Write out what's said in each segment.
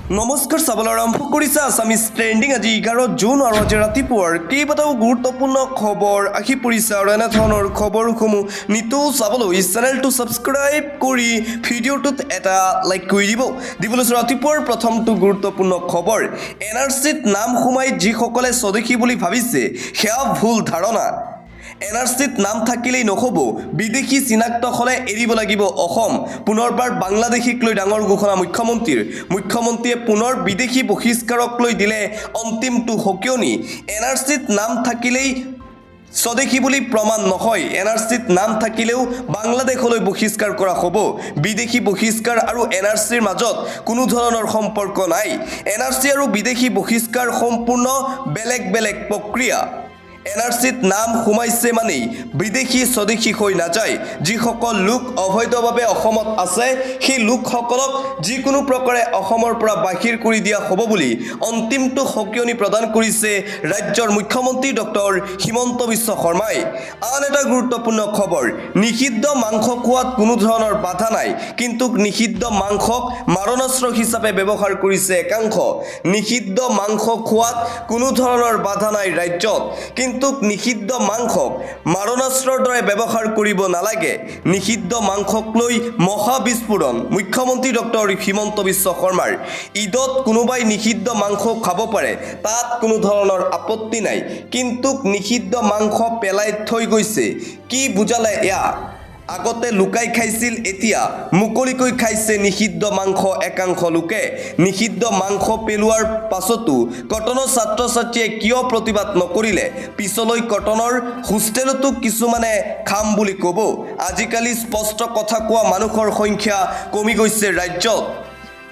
নমস্কাৰ চাবলৈ আৰম্ভ কৰিছে আছামিজ ট্ৰেণ্ডিং আজি 11 জুন আৰু আজি ৰাতিপুৱাৰ কেইবাটাও গুৰুত্বপূৰ্ণ খবৰ আহি পৰিছে আৰু এনেধৰণৰ খবৰসমূহ নিতৌ চাবলৈ চেনেলটো ছাবস্ক্ৰাইব কৰি ভিডিঅ'টোত এটা লাইক কৰি দিবলৈ ৰাতিপুৱাৰ প্ৰথমটো গুৰুত্বপূৰ্ণ খবৰ NRCত নাম সোমাই যিসকলে স্বদেশী বুলি ভাবিছে সেয়া ভুল ধাৰণা NRCত নাম থাকিলেই নহ'ব বিদেশী চিনাক্ত হ'লে এৰিব লাগিব অসম পুনৰবাৰ বাংলাদেশীক লৈ ডাঙৰ ঘোষণা মুখ্যমন্ত্ৰীয়ে পুনৰ বিদেশী বহিষ্কাৰক লৈ দিলে অন্তিমটো হকিয়নি NRCত নাম থাকিলেই স্বদেশী বুলি প্ৰমাণ নহয় NRCত নাম থাকিলেও বাংলাদেশলৈ বহিষ্কাৰ কৰা হ'ব বিদেশী বহিষ্কাৰ আৰু NRCৰ মাজত কোনো ধৰণৰ সম্পৰ্ক নাই NRC আৰু বিদেশী বহিষ্কাৰ সম্পূৰ্ণ বেলেগ প্ৰক্ৰিয়া NRCত নাম সোমাইছে মানেই বিদেশী স্বদেশী হৈ নাযায় যিসকল লোক অবৈধভাৱে অসমত আছে সেই লোকসকলক যিকোনো প্ৰকাৰে অসমৰ পৰা বাহিৰ কৰি দিয়া হ'ব বুলি অন্তিমটো হকিয়নি প্ৰদান কৰিছে ৰাজ্যৰ মুখ্যমন্ত্ৰী ডক্টৰ হিমন্ত বিশ্ব শৰ্মাই আন এটা গুৰুত্বপূৰ্ণ খবৰ নিষিদ্ধ মাংস খোৱাত কোনো ধৰণৰ বাধা নাই কিন্তু নিষিদ্ধ মাংসক মাৰণাস্ত্ৰ হিচাপে ব্যৱহাৰ কৰিছে একাংশ নিষিদ্ধ মাংস খোৱাত কোনো ধৰণৰ বাধা নাই ৰাজ্যত কিন্তু নিষিদ্ধ মাংসক মাৰণাস্ত্ৰৰ দৰে ব্যৱহাৰ কৰিব নালাগে নিষিদ্ধ মাংসক লৈ মহা বিস্ফোৰণ মুখ্যমন্ত্ৰী ডক্টৰ হিমন্ত বিশ্ব শৰ্মাৰ ঈদত কোনোবাই নিষিদ্ধ মাংস খাব পাৰে তাত কোনো ধৰণৰ আপত্তি নাই কিন্তু নিষিদ্ধ মাংস পেলাই থৈ গৈছে কি বুজালে এয়া আগতে লুকাই খাইছিল এতিয়া মুকলিকৈ খাইছে নিষিদ্ধ মাংস একাংশ লোকে নিষিদ্ধ মাংস পেলোৱাৰ পাছতো কটনৰ ছাত্ৰ-ছাত্ৰীয়ে কিয় প্ৰতিবাদ নকৰিলে পিছলৈ কটনৰ হোষ্টেলতো কিছুমানে খাম বুলি ক'ব আজিকালি স্পষ্ট কথা কোৱা মানুহৰ সংখ্যা কমি গৈছে ৰাজ্যত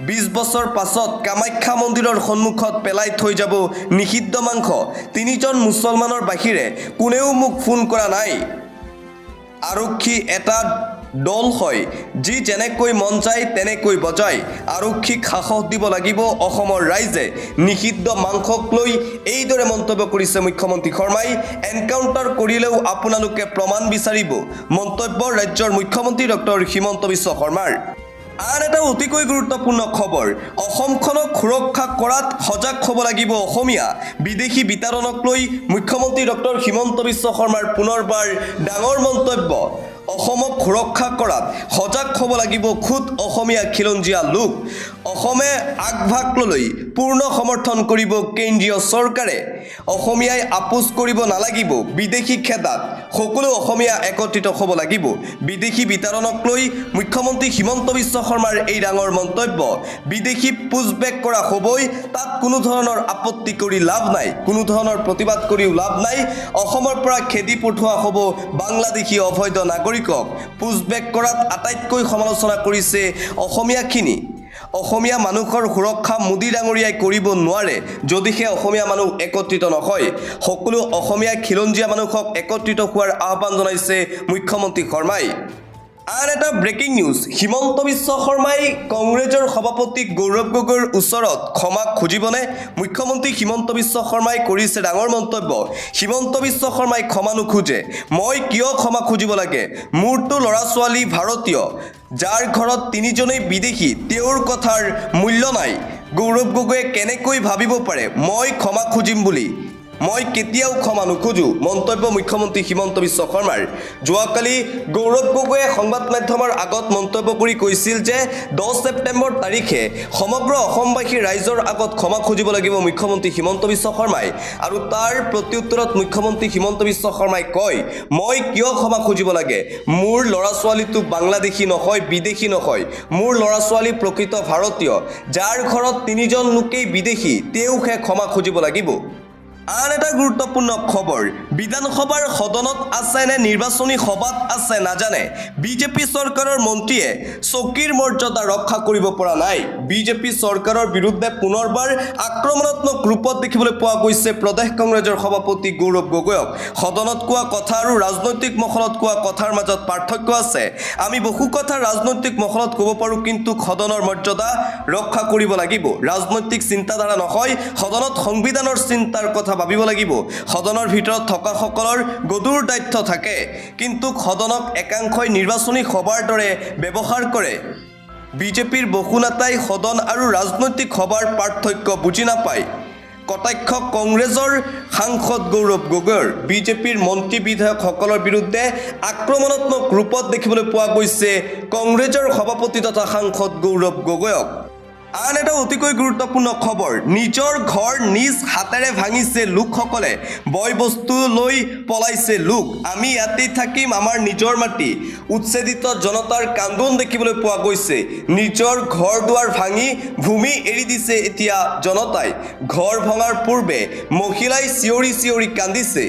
20 বছৰ পাছত কামাখ্যা মন্দিৰৰ সন্মুখত পেলাই থৈ যাব নিষিদ্ধ মাংস তিনিজন মুছলমানৰ বাহিৰে কোনেও মোক ফোন কৰা নাই আৰক্ষী এটা দল হয় যি যেনেকৈ মন যায় তেনেকৈ বজায় আৰক্ষীক সাহস দিব লাগিব অসমৰ ৰাইজে নিষিদ্ধ মাংসক লৈ এইদৰে মন্তব্য কৰিছে মুখ্যমন্ত্ৰী শৰ্মাই এনকাউণ্টাৰ কৰিলেও আপোনালোকে প্ৰমাণ বিচাৰিব মন্তব্য ৰাজ্যৰ মুখ্যমন্ত্ৰী ডক্টৰ হিমন্ত বিশ্ব শৰ্মাৰ আন এটা অতিকৈ গুৰুত্বপূৰ্ণ খবৰ অসমখনক সুৰক্ষা কৰাত সজাগ হ'ব লাগিব অসমীয়া বিদেশী বিতৰণক লৈ মুখ্যমন্ত্ৰী ডক্টৰ হিমন্ত বিশ্ব শৰ্মাৰ পুনৰবাৰ ডাঙৰ মন্তব্য অসমক সুৰক্ষা কৰাত সজাগ হ'ব লাগিব খুদ অসমীয়া খিলঞ্জীয়া লোক অসমে আগভাগ লৈ পূৰ্ণ সমৰ্থন কৰিব কেন্দ্ৰীয় চৰকাৰে অসমীয়াই আপোচ কৰিব নালাগিব বিদেশী খেদাত সকলো অসমীয়া একত্ৰিত হ'ব লাগিব বিদেশী বিতৰণক লৈ মুখ্যমন্ত্ৰী হিমন্ত বিশ্ব শৰ্মাৰ এই ডাঙৰ মন্তব্য বিদেশী পুছবেক কৰা হ'বই তাত কোনো ধৰণৰ আপত্তি কৰি লাভ নাই কোনো ধৰণৰ প্ৰতিবাদ কৰিও লাভ নাই অসমৰ পৰা খেদি পঠোৱা হ'ব বাংলাদেশী অবৈধ নাগৰিকক পুছবেক কৰাত আটাইতকৈ সমালোচনা কৰিছে অসমীয়াখিনি অসমীয়া মানুহৰ সুৰক্ষা মোদী ডাঙৰীয়াই কৰিব নোৱাৰে যদিহে অসমীয়া মানুহ একত্ৰিত নহয় সকলো অসমীয়া খিলঞ্জীয়া মানুহক একত্ৰিত হোৱাৰ আহ্বান জনাইছে মুখ্যমন্ত্ৰী শৰ্মাই আন এটা ব্ৰেকিং নিউজ হিমন্ত বিশ্ব শৰ্মাই কংগ্ৰেছৰ সভাপতি গৌৰৱ গগৈৰ ওচৰত ক্ষমা খুজিবনে মুখ্যমন্ত্ৰী হিমন্ত বিশ্ব শৰ্মাই কৰিছে ডাঙৰ মন্তব্য হিমন্ত বিশ্ব শৰ্মাই ক্ষমা নোখোজে মই কিয় ক্ষমা খুজিব লাগে মোৰতো ল'ৰা ছোৱালী ভাৰতীয় যাৰ ঘৰত তিনিজনেই বিদেশী তেওঁৰ কথাৰ মূল্য নাই গৌৰৱ গগৈয়ে কেনেকৈ ভাবিব পাৰে মই ক্ষমা খুজিম বুলি মই কেতিয়াও ক্ষমা নোখোজো মন্তব্য মুখ্যমন্ত্ৰী হিমন্ত বিশ্ব শৰ্মাৰ যোৱাকালি গৌৰৱ গগৈয়ে সংবাদ মাধ্যমৰ আগত মন্তব্য কৰি কৈছিল যে 10 ছেপ্টেম্বৰ তাৰিখে সমগ্ৰ অসমবাসী ৰাইজৰ আগত ক্ষমা খুজিব লাগিব মুখ্যমন্ত্ৰী হিমন্ত বিশ্ব শৰ্মাই আৰু তাৰ প্ৰত্যুত্তৰত মুখ্যমন্ত্ৰী হিমন্ত বিশ্ব শৰ্মাই কয় মই কিয় ক্ষমা খুজিব লাগে মোৰ ল'ৰা ছোৱালীটো বাংলাদেশী নহয় বিদেশী নহয় মোৰ ল'ৰা ছোৱালী প্ৰকৃত ভাৰতীয় যাৰ ঘৰত তিনিজন লোকেই বিদেশী তেওঁহে ক্ষমা খুজিব লাগিব আন এটা গুৰুত্বপূৰ্ণ খবৰ বিধানসভাৰ সদনত আছে নে নিৰ্বাচনী সভাত আছে নাজানে বিজেপি চৰকাৰৰ মন্ত্ৰীয়ে চকীৰ মৰ্যাদা ৰক্ষা কৰিব পৰা নাই বিজেপি চৰকাৰৰ বিৰুদ্ধে পুনৰবাৰ আক্ৰমণাত্মক ৰূপত দেখিবলৈ পোৱা গৈছে প্ৰদেশ কংগ্ৰেছৰ সভাপতি গৌৰৱ গগৈক সদনত কোৱা কথা আৰু ৰাজনৈতিক মহলত কোৱা কথাৰ মাজত পাৰ্থক্য আছে আমি বহু কথা ৰাজনৈতিক মহলত ক'ব পাৰোঁ কিন্তু সদনৰ মৰ্যাদা ৰক্ষা কৰিব লাগিব ৰাজনৈতিক চিন্তাধাৰা নহয় সদনত সংবিধানৰ চিন্তাৰ কথা ভাবিব লাগিব সদনৰ ভিতৰত থকা সকলৰ গদুৰ দায়িত্ব থাকে কিন্তু সদনক একাংশই নিৰ্বাচনী সভাৰ দৰে ব্যৱহাৰ কৰে বিজেপিৰ বহু নেতাই সদন আৰু ৰাজনৈতিক সভাৰ পাৰ্থক্য বুজি নাপায় কটাক্ষ কংগ্ৰেছৰ সাংসদ গৌৰৱ গগৈৰ বিজেপিৰ মন্ত্ৰী বিধায়কসকলৰ বিৰুদ্ধে আক্ৰমণাত্মক ৰূপত দেখিবলৈ পোৱা গৈছে কংগ্ৰেছৰ সভাপতি তথা সাংসদ গৌৰৱ গগৈক আন এটা অতিকৈ গুৰুত্বপূৰ্ণ খবৰ নিজৰ ঘৰ নিজ হাতেৰে ভাঙিছে লোকসকলে বয় বস্তু লৈ পলাইছে লোক আমি ইয়াতে থাকিম আমাৰ নিজৰ মাটি উচ্ছেদিত জনতাৰ কান্দোন দেখিবলৈ পোৱা গৈছে নিজৰ ঘৰ দুৱাৰ ভাঙি ভূমি এৰি দিছে এতিয়া জনতাই ঘৰ ভঙাৰ পূৰ্বে মহিলাই চিঞৰি চিঞৰি কান্দিছে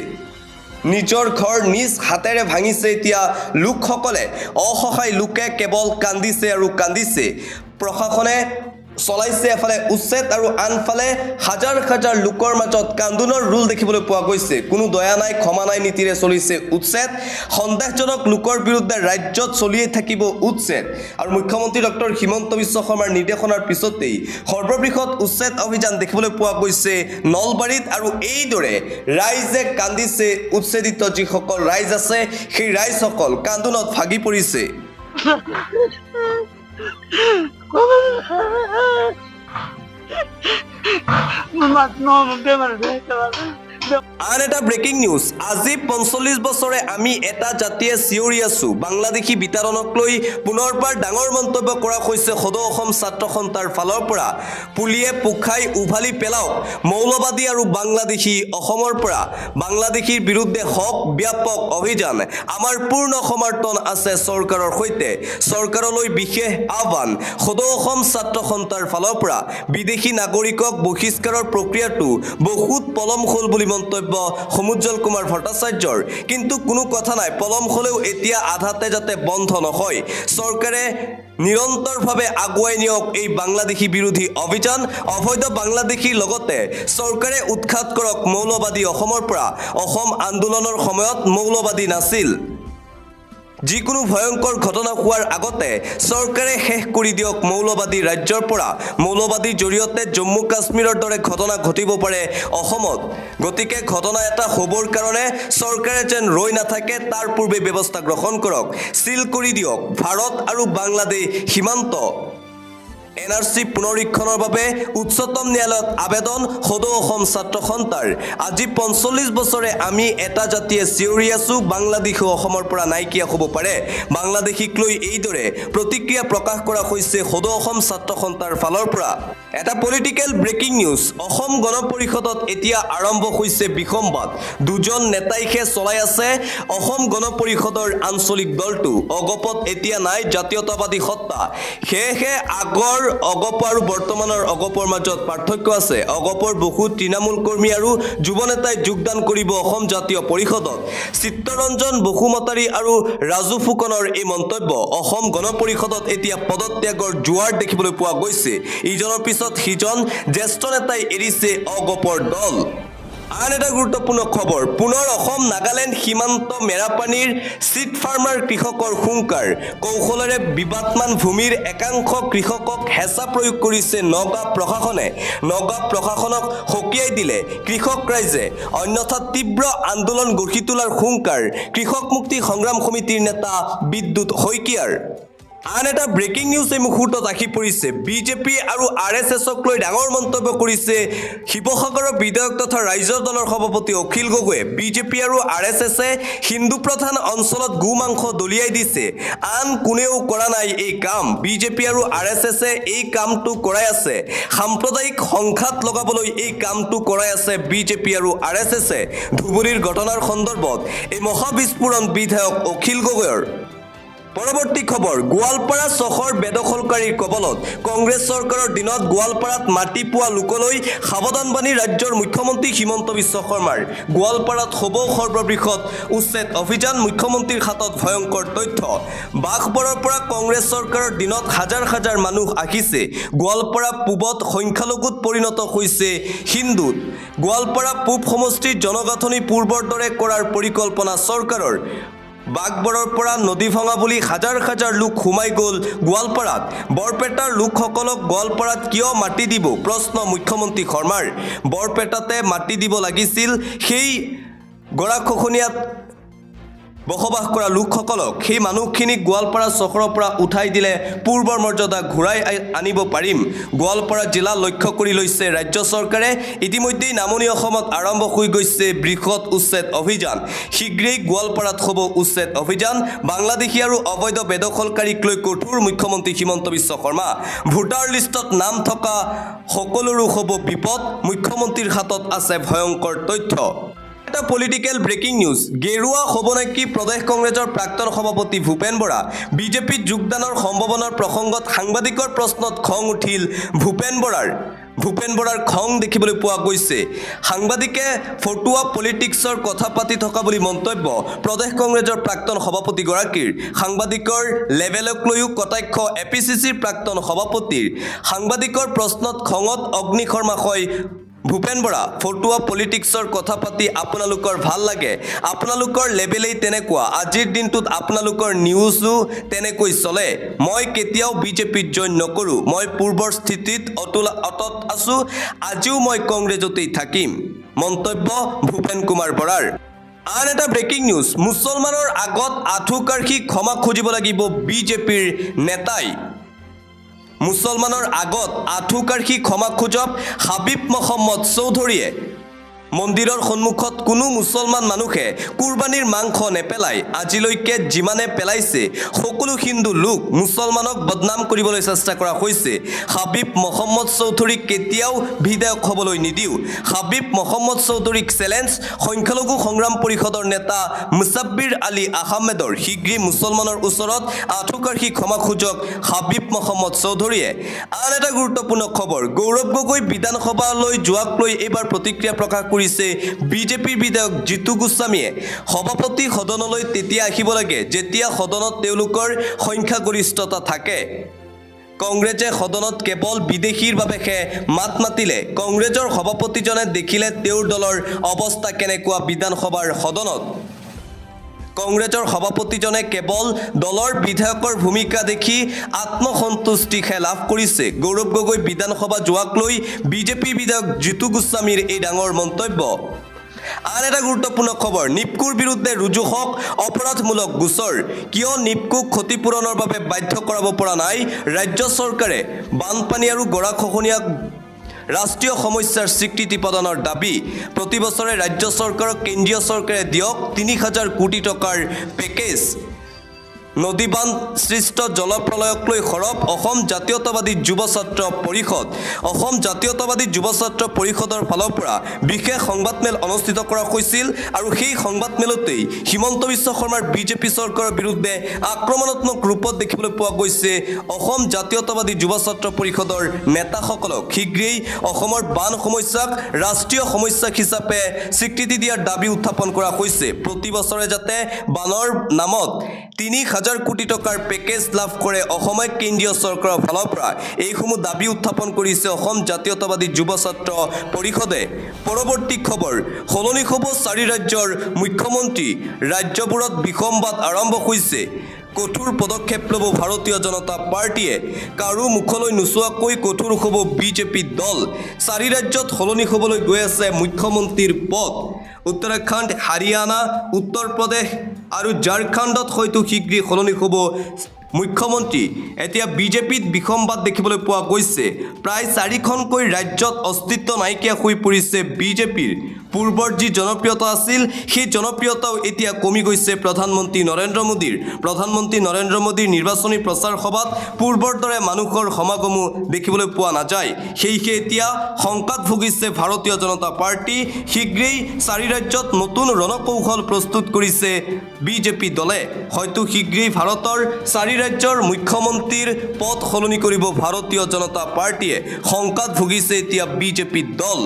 নিজৰ ঘৰ নিজ হাতেৰে ভাঙিছে এতিয়া লোকসকলে অসহায় লোকে কেৱল কান্দিছে আৰু কান্দিছে প্ৰশাসনে চলাইছে এফালে উচ্ছেদ আৰু আনফালে হাজাৰ হাজাৰ লোকৰ মাজত কান্দোনৰ ৰোল দেখিবলৈ পোৱা গৈছে কোনো দয়া নাই ক্ষমা নাই নীতিৰে চলিছে উচ্ছেদ সন্দেহজনক লোকৰ বিৰুদ্ধে ৰাজ্যত চলিয়ে থাকিব উচ্ছেদ আৰু মুখ্যমন্ত্ৰী ডক্টৰ হিমন্ত বিশ্ব শৰ্মাৰ নিৰ্দেশনাৰ পিছতেই সৰ্ববৃহৎ উচ্ছেদ অভিযান দেখিবলৈ পোৱা গৈছে নলবাৰীত আৰু এইদৰে ৰাইজে কান্দিছে উচ্ছেদিত যিসকল ৰাইজ আছে সেই ৰাইজসকল কান্দোনত ভাগি পৰিছে আন এটা ব্ৰেকিং নিউজ আজি ৪৫ বছৰে আমি এটা জাতিয়ে চিঞৰি আছো বাংলাদেশী বিতৰণক লৈ পুনৰবাৰ ডাঙৰ মন্তব্য কৰা হৈছে সদৌ অসম ছাত্ৰ সন্থাৰ ফালৰ পৰা পুলিয়ে পোখাই উভালি পেলাওক মৌলবাদী আৰু বাংলাদেশী অসমৰ পৰা বাংলাদেশীৰ বিৰুদ্ধে হক ব্যাপক অভিযান আমাৰ পূৰ্ণ সমৰ্থন আছে চৰকাৰৰ সৈতে চৰকাৰলৈ বিশেষ আহ্বান সদৌ অসম ছাত্ৰ সন্থাৰ ফালৰ পৰা বিদেশী নাগৰিকক বহিষ্কাৰৰ প্ৰক্ৰিয়াটো বহুত পলম হ'ল বুলি মন্তব্য সমুজ্জ্বল কুমাৰ ভট্টাচাৰ্যৰ কিন্তু কোনো কথা নাই পলম হলেও এতিয়া আধাতে যাতে বন্ধ নহয় চৰকাৰে নিৰন্তৰভাৱে আগুৱাই নিয়ক এই বাংলাদেশী বিৰোধী অভিযান অবৈধ বাংলাদেশীৰ লগতে চৰকাৰে উৎখাত কৰক মৌলবাদী অসমৰ পৰা অসম আন্দোলনৰ সময়ত মৌলবাদী নাছিল যিকোনো ভয়ংকৰ ঘটনা হোৱাৰ আগতে চৰকাৰে শেষ কৰি দিয়ক মৌলবাদী ৰাজ্যৰ পৰা মৌলবাদীৰ জৰিয়তে জম্মু কাশ্মীৰৰ দৰে ঘটনা ঘটিব পাৰে অসমত গতিকে ঘটনা এটা হ'বৰ কাৰণে চৰকাৰে যেন ৰৈ নাথাকে তাৰ পূৰ্বে ব্যৱস্থা গ্ৰহণ কৰক সিল কৰি দিয়ক ভাৰত আৰু বাংলাদেশ সীমান্ত এনআৰসি পুনৰীক্ষণৰ বাবে উচ্চতম ন্যায়ালয়ত আবেদন সদৌ অসম ছাত্ৰ সন্থাৰ আজি ৪৫ বছৰে আমি এটা জাতিয়ে চিঞৰি আছো বাংলাদেশ অসমৰ পৰা নাইকিয়া হ'ব পাৰে বাংলাদেশীক লৈ এইদৰে প্ৰতিক্ৰিয়া প্ৰকাশ কৰা হৈছে সদৌ অসম ছাত্ৰ সন্থাৰ ফালৰ পৰা এটা political breaking news Asom Gana পৰিষদত এতিয়া আৰম্ভ হৈছে বিসম্বাদ দুজন নেতাইহে চলাই আছে অসম গণ পৰিষদৰ আঞ্চলিক দলটো অগপত এতিয়া নাই জাতীয়তাবাদী সত্তা সেয়েহে আগৰ অগপ আৰু বৰ্তমানৰ অগপৰ মাজত পাৰ্থক্য আছে অগপৰ বহু তৃণমূল কৰ্মী আৰু যুৱ নেতাই যোগদান কৰিব অসম জাতীয় পৰিষদত চিত্তৰঞ্জন বহুমতাৰী আৰু ৰাজু ফুকনৰ এই মন্তব্য অসম গণ পৰিষদত এতিয়া পদত্যাগৰ জোৱাৰ দেখিবলৈ পোৱা গৈছে ইজনৰ পিছত সিজন জ্যেষ্ঠ নেতাই এৰিছে অগপৰ দল আন এটা গুৰুত্বপূৰ্ণ খবৰ পুনৰ অসম নাগালেণ্ড সীমান্ত মেৰাপানীৰ চিট ফাৰ্মাৰ কৃষকৰ হুংকাৰ কৌশলেৰে বিবাদমান ভূমিৰ একাংশ কৃষকক হেঁচা প্ৰয়োগ কৰিছে নগাঁও প্ৰশাসনে নগাঁও প্ৰশাসনক সকীয়াই দিলে কৃষক ৰাইজে অন্যথা তীব্ৰ আন্দোলন গঢ়ি তোলাৰ হুংকাৰ কৃষক মুক্তি সংগ্ৰাম সমিতিৰ নেতা বিদ্যুৎ শইকীয়াৰ আন এটা ব্ৰেকিং নিউজ এই মুহূৰ্তত আহি পৰিছে বিজেপি আৰু আৰএছএছক লৈ ডাঙৰ মন্তব্য কৰিছে শিৱসাগৰৰ বিধায়ক তথা ৰাইজৰ দলৰ সভাপতি অখিল গগৈয়ে বিজেপি আৰু আৰএছএছে হিন্দু প্ৰধান অঞ্চলত গো মাংস দলিয়াই দিছে আন কোনেও কৰা নাই এই কাম বিজেপি আৰু আৰএছএছে এই কামটো কৰাই আছে সাম্প্ৰদায়িক সংঘাত লগাবলৈ এই কামটো কৰাই আছে বিজেপি আৰু আৰএছএছে ধুবুৰীৰ ঘটনাৰ সন্দৰ্ভত এই মহাবিস্ফোৰণ বিধায়ক অখিল গগৈৰ পৰৱৰ্তী খবৰ গোৱালপাৰা চহৰ বেদখলকাৰীৰ কবলত কংগ্ৰেছ চৰকাৰৰ দিনত গোৱালপাৰাত মাটি পোৱা লোকলৈ সাৱধানবাণী ৰাজ্যৰ মুখ্যমন্ত্ৰী হিমন্ত বিশ্ব শৰ্মাৰ গোৱালপাৰাত হ'ব সৰ্ববৃহৎ উচ্ছেদ অভিযান মুখ্যমন্ত্ৰীৰ হাতত ভয়ংকৰ তথ্য বাঘবৰৰ পৰা কংগ্ৰেছ চৰকাৰৰ দিনত হাজাৰ হাজাৰ মানুহ আহিছে গোৱালপাৰা পূবত সংখ্যালঘুত পৰিণত হৈছে হিন্দুত গোৱালপাৰা পূব সমষ্টিৰ জনগাঁথনি পূৰ্বৰ দৰে কৰাৰ পৰিকল্পনা চৰকাৰৰ বাঘবৰৰ পৰা নদী ভঙা বুলি হাজাৰ হাজাৰ লোক সোমাই গ'ল গোৱালপাৰাত বৰপেটাৰ লোকসকলক গোৱালপাৰাত কিয় মাটি দিব প্ৰশ্ন মুখ্যমন্ত্ৰী শৰ্মাৰ বৰপেটাতে মাটি দিব লাগিছিল সেই গৰাখহনীয়াত বসবাস কৰা লোকসকলক সেই মানুহখিনিক গোৱালপাৰা চহৰৰ পৰা উঠাই দিলে পূৰ্বৰ মৰ্যাদা ঘূৰাই আনিব পাৰিম। গোৱালপাৰা জিলা লক্ষ্য কৰি লৈছে ৰাজ্য চৰকাৰে। ইতিমধ্যেই নামনি অসমত আৰম্ভ হৈ গৈছে বৃহৎ উচ্ছেদ অভিযান। শীঘ্ৰেই গোৱালপাৰাত হ'ব উচ্ছেদ অভিযান। বাংলাদেশী আৰু অবৈধ বেদখলকাৰীক লৈ কঠোৰ মুখ্যমন্ত্ৰী হিমন্ত বিশ্ব শৰ্মা। ভোটাৰ লিষ্টত নাম থকা সকলোৰো হ'ব বিপদ। মুখ্যমন্ত্ৰীৰ হাতত আছে ভয়ংকৰ তথ্য। এটা পলিটিক্যাল ব্ৰেকিং নিউজ। গেৰুৱা হ'ব নেকি প্ৰদেশ কংগ্ৰেছৰ প্ৰাক্তন সভাপতি ভূপেন বৰা। বিজেপিত যোগদানৰ সম্ভাৱনাৰ প্ৰসংগত সাংবাদিকৰ প্ৰশ্নত খং উঠিল ভূপেন বৰাৰ খং দেখিবলৈ পোৱা গৈছে। সাংবাদিকে ফটুৱা পলিটিক্সৰ কথা পাতি থকা বুলি মন্তব্য প্ৰদেশ কংগ্ৰেছৰ প্ৰাক্তন সভাপতিগৰাকীৰ। সাংবাদিকৰ লেভেলক লৈও কটাক্ষ এপিচিচিৰ প্ৰাক্তন সভাপতিৰ। সাংবাদিকৰ প্ৰশ্নত খঙত অগ্নিশৰ্মা হয় ভূপেন বৰা। ফটুৱা পলিটিক্সৰ কথা পাতি আপোনালোকৰ ভাল লাগে, আপোনালোকৰ লেভেলেই তেনেকুৱা। আজিৰ দিনটোত আপোনালোকৰ নিউজো তেনেকৈ চলে। মই কেতিয়াও বিজেপিত জইন নকৰোঁ। মই পূৰ্বৰ স্থিতিত অটত আছোঁ। আজিও মই কংগ্ৰেছতেই থাকিম। মন্তব্য ভূপেন কুমাৰ বৰাৰ। আন এটা ব্ৰেকিং নিউজ। মুছলমানৰ আগত আঁঠুকাঢ়ি ক্ষমা খুজিব লাগিব বিজেপিৰ নেতাই। মুছলমানৰ আগত আঁঠুকাঢ়ি ক্ষমা খোজক হাবিব মহম্মদ চৌধুৰীয়ে। মন্দিৰৰ সন্মুখত কোনো মুছলমান মানুহে কুৰবানীৰ মাংস নেপেলায়। আজিলৈকে যিমানে পেলাইছে সকলো হিন্দু লোক মুছলমানক বদনাম কৰিবলৈ চেষ্টা কৰা হৈছে। হাবিব মহম্মদ চৌধুৰীক কেতিয়াও বিধায়ক হ'বলৈ নিদিওঁ। হাবিব মহম্মদ চৌধুৰীক চেলেঞ্জ। সংখ্যালঘু সংগ্ৰাম পৰিষদৰ নেতা মুছাব্বিৰ আলী আহমেদৰ। শীঘ্ৰেই মুছলমানৰ ওচৰত আঁঠুকাঢ়ি ক্ষমা খোজক হাবিব মহম্মদ চৌধুৰীয়ে। আন এটা গুৰুত্বপূৰ্ণ খবৰ। গৌৰৱ গগৈ বিধানসভালৈ যোৱাক লৈ এইবাৰ প্ৰতিক্ৰিয়া প্ৰকাশ কৰিছে বিজেপিৰ বিধায়ক জিতু গোস্বামীয়ে। সভাপতি সদনলৈ তেতিয়া আহিব লাগে যেতিয়া সদনত তেওঁলোকৰ সংখ্যাগৰিষ্ঠতা থাকে। কংগ্ৰেছে সদনত কেৱল বিদেশীৰ বাবেহে মাত মাতিলে। কংগ্ৰেছৰ সভাপতিজনে দেখিলে তেওঁৰ দলৰ অৱস্থা কেনেকুৱা বিধানসভাৰ সদনত। কংগ্ৰেছৰ সভাপতিজনে কেৱল দলৰ বিধায়কৰ ভূমিকা দেখি আত্মসন্তুষ্টিহে লাভ কৰিছে। গৌৰৱ গগৈ বিধানসভা যোৱাক লৈ বিজেপিৰ বিধায়ক জিতু গোস্বামীৰ এই ডাঙৰ মন্তব্য। আন এটা গুৰুত্বপূৰ্ণ খবৰ। নিপকুৰ বিৰুদ্ধে ৰুজু হওক অপৰাধমূলক গোচৰ। কিয় নিপকুক ক্ষতিপূৰণৰ বাবে বাধ্য কৰাব পৰা নাই ৰাজ্য চৰকাৰে। বানপানী আৰু গৰাখহনীয়া ৰাষ্ট্ৰীয় সমস্যাৰ স্বীকৃতি প্ৰদানৰ দাবী। প্ৰতি বছৰে ৰাজ্য চৰকাৰক কেন্দ্ৰীয় চৰকাৰে দিয়ক ৩,০০০ কোটি টকাৰ পেকেজ। নদীবান্ধ সৃষ্ট জলপ্ৰলয়ক লৈ সৰব অসম জাতীয়তাবাদী যুৱ ছাত্ৰ পৰিষদ। অসম জাতীয়তাবাদী যুৱ ছাত্ৰ পৰিষদৰ ফালৰ পৰা বিশেষ সংবাদমেল অনুষ্ঠিত কৰা হৈছিল আৰু সেই সংবাদমেলতেই হিমন্ত বিশ্ব শৰ্মাৰ বিজেপি চৰকাৰৰ বিৰুদ্ধে আক্ৰমণাত্মক ৰূপত দেখিবলৈ পোৱা গৈছে অসম জাতীয়তাবাদী যুৱ ছাত্ৰ পৰিষদৰ নেতাসকলক। শীঘ্ৰেই অসমৰ বান সমস্যাক ৰাষ্ট্ৰীয় সমস্যা হিচাপে স্বীকৃতি দিয়াৰ দাবী উত্থাপন কৰা হৈছে। প্ৰতি বছৰে যাতে বানৰ নামত ৩,০০০ কোটি টকাৰ পেকেজ লাভ কৰে অসমে কেন্দ্ৰীয় চৰকাৰৰ ফালৰ পৰা। এইসমূহ দাবী উত্থাপন কৰিছে অসম জাতীয়তাবাদী যুৱ ছাত্ৰ পৰিষদে। পৰৱৰ্তী খবৰ। সলনি হ'ব ৪ ৰাজ্যৰ মুখ্যমন্ত্ৰী। ৰাজ্যবোৰত বিসম্বাদ আৰম্ভ হৈছে। কঠোৰ পদক্ষেপ ল'ব ভাৰতীয় জনতা পাৰ্টীয়ে। কাৰো মুখলৈ নোচোৱাকৈ কঠোৰ হ'ব বিজেপি দল। ৪ ৰাজ্যত সলনি হ'বলৈ গৈ আছে মুখ্যমন্ত্ৰীৰ পদ। উত্তৰাখণ্ড, হাৰিয়ানা, উত্তৰ প্ৰদেশ আৰু ঝাৰখণ্ডত হয়তো শীঘ্ৰেই সলনি হ'ব মুখ্যমন্ত্ৰী। এতিয়া বিজেপিত বিসম্বাদ দেখিবলৈ পোৱা গৈছে। প্ৰায় ৪খনকৈ ৰাজ্যত অস্তিত্ব নাইকিয়া হৈ পৰিছে বিজেপিৰ। পূৰ্বৰ যি জনপ্ৰিয়তা আছিল সেই জনপ্ৰিয়তাও এতিয়া কমি গৈছে প্ৰধানমন্ত্ৰী নৰেন্দ্ৰ মোদীৰ। প্ৰধানমন্ত্ৰী নৰেন্দ্ৰ মোদীৰ নিৰ্বাচনী প্ৰচাৰ সভাত পূৰ্বৰ দৰে মানুহৰ সমাগমো দেখিবলৈ পোৱা নাযায়। সেয়েহে এতিয়া শংকাত ভুগিছে ভাৰতীয় জনতা পাৰ্টি। শীঘ্ৰেই ৪ ৰাজ্যত নতুন ৰণকৌশল প্ৰস্তুত কৰিছে বিজেপি দলে। হয়তো শীঘ্ৰেই ভাৰতৰ ৪ ৰাজ্যৰ মুখ্যমন্ত্ৰীৰ পদ সলনি কৰিব ভাৰতীয় জনতা পাৰ্টিয়ে। শংকাত ভুগিছে এতিয়া বিজেপি দল।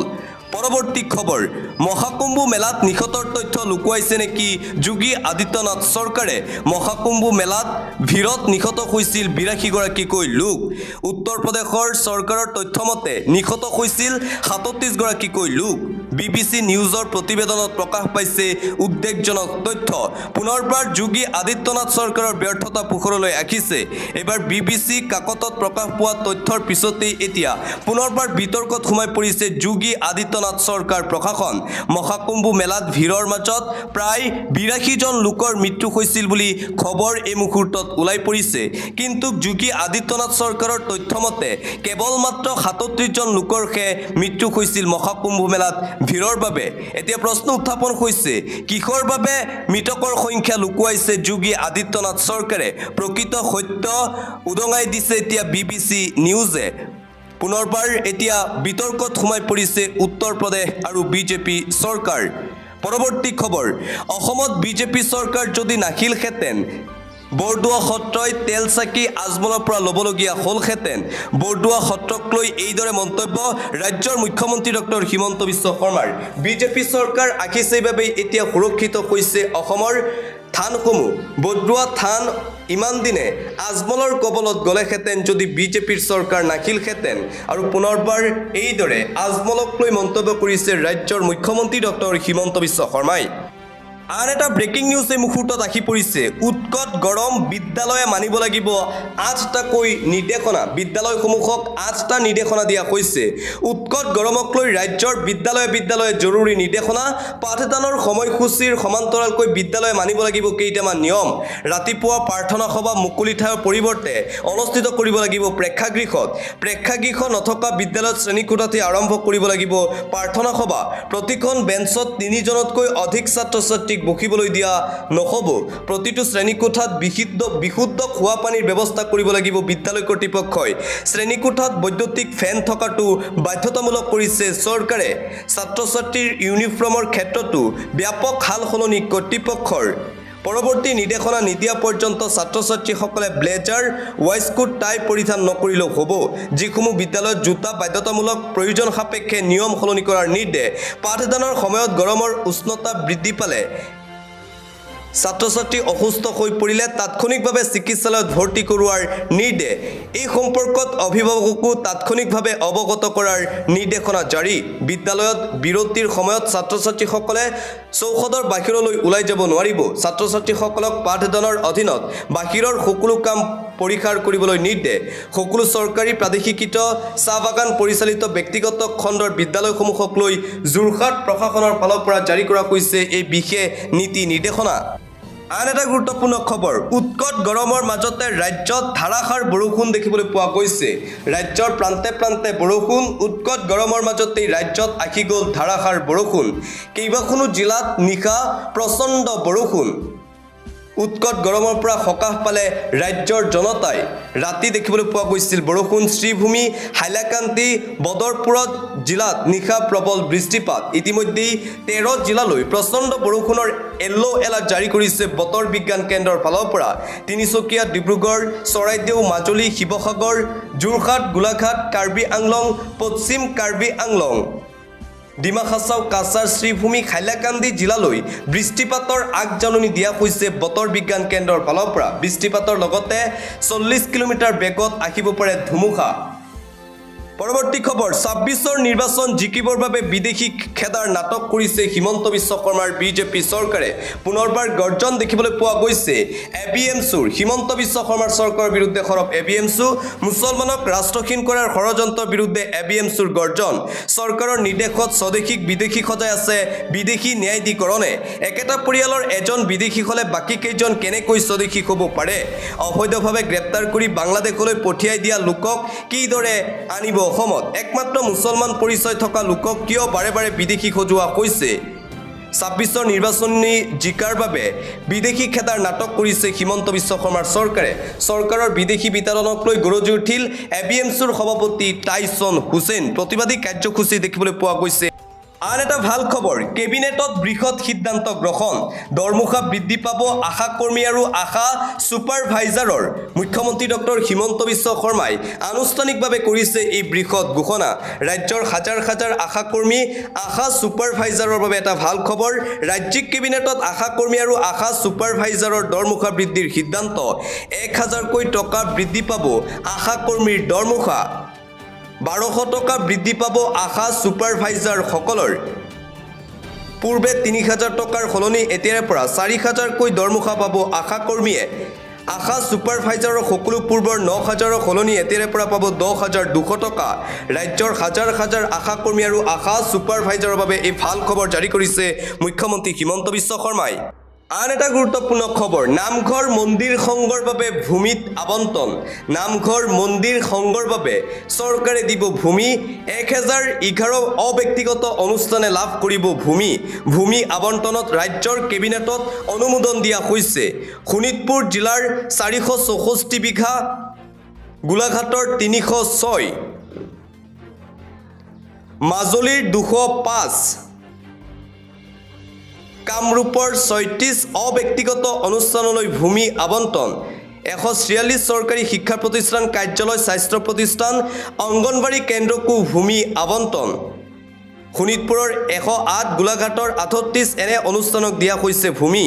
পৰৱৰ্তী খবৰ। মহাকুম্ভ মেলাত নিখতৰ তথ্য লুকুৱাইছে নেকি যোগী আদিত্যনাথ চৰকাৰে। মহাকুম্ভ মেলাত ভিৰত নিখত হৈছিল ৮২গৰাকীকৈ লোক। উত্তৰ প্ৰদেশৰ চৰকাৰৰ তথ্যমতে নিখত হৈছিল ৩৭গৰাকীকৈ লোক। BBC নিউজৰ প্ৰতিবেদনত প্ৰকাশ পাইছে উদ্বেগজনক তথ্য পুনৰবাৰ যোগী আদিত্যনাথ চৰকাৰৰ ব্যৰ্থতা পোহৰলৈ আহিছে এবাৰ BBC কাকতত প্ৰকাশ পোৱা তথ্যৰ পিছতেই এতিয়া পুনৰবাৰ বিতৰ্কত সোমাই পৰিছে যোগী আদিত্যনাথ চৰকাৰ প্ৰশাসন মহাকুম্ভ মেলাত ভিৰৰ মাজত প্ৰায় 82 জন লোকৰ মৃত্যু হৈছিল বুলি খবৰ এই মুহূৰ্তত ওলাই পৰিছে কিন্তু যোগী আদিত্যনাথ চৰকাৰৰ তথ্যমতে কেৱল মাত্ৰ 37 জন লোকৰহে মৃত্যু হৈছিল মহাকুম্ভ মেলাত ভিৰৰ বাবে এতিয়া প্ৰশ্ন উত্থাপন হৈছে কিহৰ বাবে মৃতকৰ সংখ্যা লুকুৱাইছে যোগী আদিত্যনাথ চৰকাৰে প্ৰকৃত সত্য উদঙাই দিছে এতিয়া BBC নিউজে পুনৰবাৰ এতিয়া বিতৰ্কত সোমাই পৰিছে উত্তৰ প্ৰদেশ আৰু বিজেপি চৰকাৰ পৰৱৰ্তী খবৰ অসমত বিজেপি চৰকাৰ যদি নাখিলহেঁতেন বৰদোৱা সত্ৰই তেল চাকি আজমলৰ পৰা ল'বলগীয়া হ'লহেঁতেন বৰদোৱা সত্ৰক লৈ এইদৰে মন্তব্য ৰাজ্যৰ মুখ্যমন্ত্ৰী ডক্টৰ হিমন্ত বিশ্ব শৰ্মাৰ বিজেপি চৰকাৰ আহিছে বাবে এতিয়া সুৰক্ষিত হৈছে অসমৰ থানসমূহ বৰদোৱা থান ইমান দিনে আজমলৰ কবলত গ'লেহেঁতেন যদি বিজেপিৰ চৰকাৰ নাখিলহেঁতেন আৰু পুনৰবাৰ এইদৰে আজমলক লৈ মন্তব্য কৰিছে ৰাজ্যৰ মুখ্যমন্ত্ৰী ডক্টৰ হিমন্ত বিশ্ব শৰ্মাই আন এটা ব্ৰেকিং নিউজ এই মুহূৰ্তত আহি পৰিছে উৎকট গৰম বিদ্যালয়ে মানিব লাগিব 8টাকৈ নিৰ্দেশনা বিদ্যালয়সমূহক 8টা নিৰ্দেশনা দিয়া হৈছে উৎকট গৰমক লৈ ৰাজ্যৰ বিদ্যালয়ে জৰুৰী নিৰ্দেশনা পাঠদানৰ সময়সূচীৰ সমান্তৰালকৈ বিদ্যালয়ে মানিব লাগিব কেইটামান নিয়ম ৰাতিপুৱা প্ৰাৰ্থনা সভা মুকলি ঠাইৰ পৰিৱৰ্তে অনুষ্ঠিত কৰিব লাগিব প্ৰেক্ষাগৃহ নথকা বিদ্যালয়ত শ্ৰেণীকোঠাতে আৰম্ভ কৰিব লাগিব প্ৰাৰ্থনা সভা প্ৰতিখন বেঞ্চত 3 জনতকৈ অধিক ছাত্ৰ-ছাত্ৰী বহিবলৈ দিয়া নহব প্ৰতিটো শ্ৰেণীকোঠাত বিশুদ্ধ খোৱা পানীৰ ব্যৱস্থা কৰিব লাগিব বিদ্যালয় কৰ্তৃপক্ষই শ্ৰেণীকোঠাত বৈদ্যুতিক ফেন থকাটো বাধ্যতামূলক কৰিছে চৰকাৰে ছাত্ৰ-ছাত্ৰীৰ ইউনিফৰ্মৰ ক্ষেত্ৰতো ব্যাপক সালসলনি কৰ্তৃপক্ষৰ পৰৱৰ্তী নিৰ্দেশনা নিদিয়া পৰ্যন্ত ছাত্ৰ-ছাত্ৰীসকলে ব্লেজাৰ ৱাইস্কোট টাই পৰিধান নকৰিলেও হ'ব যিসমূহ বিদ্যালয়ত জোতা বাধ্যতামূলক প্ৰয়োজন সাপেক্ষে নিয়ম সলনি কৰাৰ নিৰ্দেশ পাঠদানৰ সময়ত গৰমৰ উষ্ণতা বৃদ্ধি পালে ছাত্ৰ-ছাত্ৰী অসুস্থ হৈ পৰিলে তাৎক্ষণিকভাৱে চিকিৎসালয়ত ভৰ্তি কৰোৱাৰ নিৰ্দেশ এই সম্পৰ্কত অভিভাৱককো তাৎক্ষণিকভাৱে অৱগত কৰাৰ নিৰ্দেশনা জাৰি বিদ্যালয়ত বিৰতিৰ সময়ত ছাত্ৰ-ছাত্ৰীসকলে চৌহদৰ বাহিৰলৈ ওলাই যাব নোৱাৰিব ছাত্ৰ-ছাত্ৰীসকলক পাঠদানৰ অধীনত বাহিৰৰ সকলো কাম পৰিহাৰ কৰিবলৈ নিৰ্দেশ সকলো চৰকাৰী প্ৰাদেশিকৃত চাহ বাগান পৰিচালিত ব্যক্তিগত খণ্ডৰ বিদ্যালয়সমূহক লৈ যোৰহাট প্ৰশাসনৰ ফালৰ পৰা জাৰি কৰা হৈছে এই বিশেষ নীতি নিৰ্দেশনা আন এটা গুৰুত্বপূৰ্ণ খবৰ উৎকট গৰমৰ মাজতে ৰাজ্যত ধাৰাসাৰ বৰষুণ দেখিবলৈ পোৱা গৈছে ৰাজ্যৰ প্ৰান্তে প্ৰান্তে বৰষুণ উৎকট গৰমৰ মাজতেই ৰাজ্যত আহি গ'ল ধাৰাসাৰ বৰষুণ কেইবাখনো জিলাত নিশা প্ৰচণ্ড বৰষুণ উৎকট গৰমৰ পৰা সকাহ পালে ৰাজ্যৰ জনতাই ৰাতি দেখিবলৈ পোৱা গৈছিল বৰষুণ শ্ৰীভূমি হাইলাকান্দি বদৰপুৰত জিলাত নিশা প্ৰবল বৃষ্টিপাত ইতিমধ্যেই 13 জিলালৈ প্ৰচণ্ড বৰষুণৰ য়েল্লো এলাৰ্ট জাৰি কৰিছে বতৰ বিজ্ঞান কেন্দ্ৰৰ ফালৰ পৰা তিনিচুকীয়া ডিব্ৰুগড় চৰাইদেউ মাজুলী শিৱসাগৰ যোৰহাট গোলাঘাট কাৰ্বি আংলং পশ্চিম কাৰ্বি আংলং ডিমা হাছাও কাছাৰ শ্ৰীভূমি হাইলাকান্দি জিলালৈ বৃষ্টিপাতৰ আগজাননী দিয়া হৈছে বতৰ বিজ্ঞান কেন্দ্ৰৰ ফালৰ পৰা বৃষ্টিপাতৰ লগতে 40 কিলোমিটাৰ বেগত আহিব পাৰে ধুমুহা পৰৱৰ্তী খবৰ 26ৰ নিৰ্বাচন জিকিবৰ বাবে বিদেশী খেদাৰ নাটক কৰিছে হিমন্ত বিশ্ব শৰ্মাৰ বিজেপি চৰকাৰে পুনৰবাৰ গৰ্জন দেখিবলৈ পোৱা গৈছে এবিএমছুৰ হিমন্ত বিশ্ব শৰ্মাৰ চৰকাৰৰ বিৰুদ্ধে সৰব এবিএমছু মুছলমানক ৰাষ্ট্ৰহীন কৰাৰ ষড়যন্ত্ৰৰ বিৰুদ্ধে এবিএমছুৰ গৰ্জন চৰকাৰৰ নিৰ্দেশত স্বদেশীক বিদেশী সজাই আছে বিদেশী ন্যায়াধিকৰণে একেটা পৰিয়ালৰ এজন বিদেশী হ'লে বাকী কেইজন কেনেকৈ স্বদেশী হ'ব পাৰে অবৈধভাৱে গ্ৰেপ্তাৰ কৰি বাংলাদেশলৈ পঠিয়াই দিয়া লোকক কিদৰে আনিব অসমত একমাত্ৰ মুছলমান পৰিচয় থকা লোকক কিয় বাৰে বাৰে বিদেশী সজোৱা হৈছে 26ৰ নিৰ্বাচনী জিকাৰ বাবে বিদেশী খেদাৰ নাটক কৰিছে হিমন্ত বিশ্ব শৰ্মাৰ চৰকাৰে চৰকাৰৰ বিদেশী বিতৰণক লৈ গৰজি উঠিল এবিএমছুৰ সভাপতি টাইছন হুছেইন প্ৰতিবাদী কাৰ্যসূচী দেখিবলৈ পোৱা গৈছে আন এটা ভাল খবৰ কেবিনেটত বৃহৎ সিদ্ধান্ত গ্ৰহণ দৰমুখা বৃদ্ধি পাব আশা কৰ্মী আৰু আশা সুপাৰভাইজাৰৰ মুখ্যমন্ত্ৰী ডক্টৰ হিমন্ত বিশ্ব শৰ্মাই আনুষ্ঠানিকভাৱে কৰিছে এই বৃহৎ ঘোষণা ৰাজ্যৰ হাজাৰ হাজাৰ আশা কৰ্মী আশা সুপাৰভাইজাৰৰ বাবে এটা ভাল খবৰ ৰাজ্যিক কেবিনেটত আশা কৰ্মী আৰু আশা সুপাৰভাইজাৰৰ দৰমুখা বৃদ্ধিৰ সিদ্ধান্ত 1000কৈ টকা বৃদ্ধি পাব আশা কৰ্মীৰ দৰমুখা 1200 টকা বৃদ্ধি পাব আশা সুপাৰভাইজাৰ সকলৰ পূৰ্বে ৩,০০০ টকাৰ সলনি এতিয়াৰে পৰা ৪,০০০কৈ দৰমহা পাব আশা কৰ্মীয়ে আশা ছুপাৰভাইজাৰৰ সকলো পূৰ্বৰ ৯,০০০ৰ সলনি এতিয়াৰে পৰা পাব ১০,২০০ টকা ৰাজ্যৰ হাজাৰ হাজাৰ আশা কৰ্মী আৰু আশা ছুপাৰভাইজাৰৰ বাবে এই ভাল খবৰ জাৰি কৰিছে মুখ্যমন্ত্ৰী হিমন্ত বিশ্ব শৰ্মাই আন এটা গুৰুত্বপূৰ্ণ খবৰ নামঘৰ মন্দিৰ সংঘৰ বাবে ভূমিত আবণ্টন নামঘৰ মন্দিৰ সংঘৰ বাবে চৰকাৰে দিব ভূমি ১,০১১ অব্যক্তিগত অনুষ্ঠানে লাভ কৰিব ভূমি আবণ্টনত ৰাজ্যৰ কেবিনেটত অনুমোদন দিয়া হৈছে শোণিতপুৰ জিলাৰ ৪৬৪ বিঘা গোলাঘাটৰ ৩০৬ মাজুলীৰ ২০৫ কামৰূপৰ ৩৬ অব্যক্তিগত অনুষ্ঠানলৈ ভূমি আবণ্টন ১৪৬ চৰকাৰী শিক্ষা প্ৰতিষ্ঠান কাৰ্যালয় স্বাস্থ্য প্ৰতিষ্ঠান অংগনবাড়ী কেন্দ্ৰকো ভূমি আবণ্টন শোণিতপুৰৰ ১০৮ গোলাঘাটৰ ৩৮ এনে অনুষ্ঠানক দিয়া হৈছে ভূমি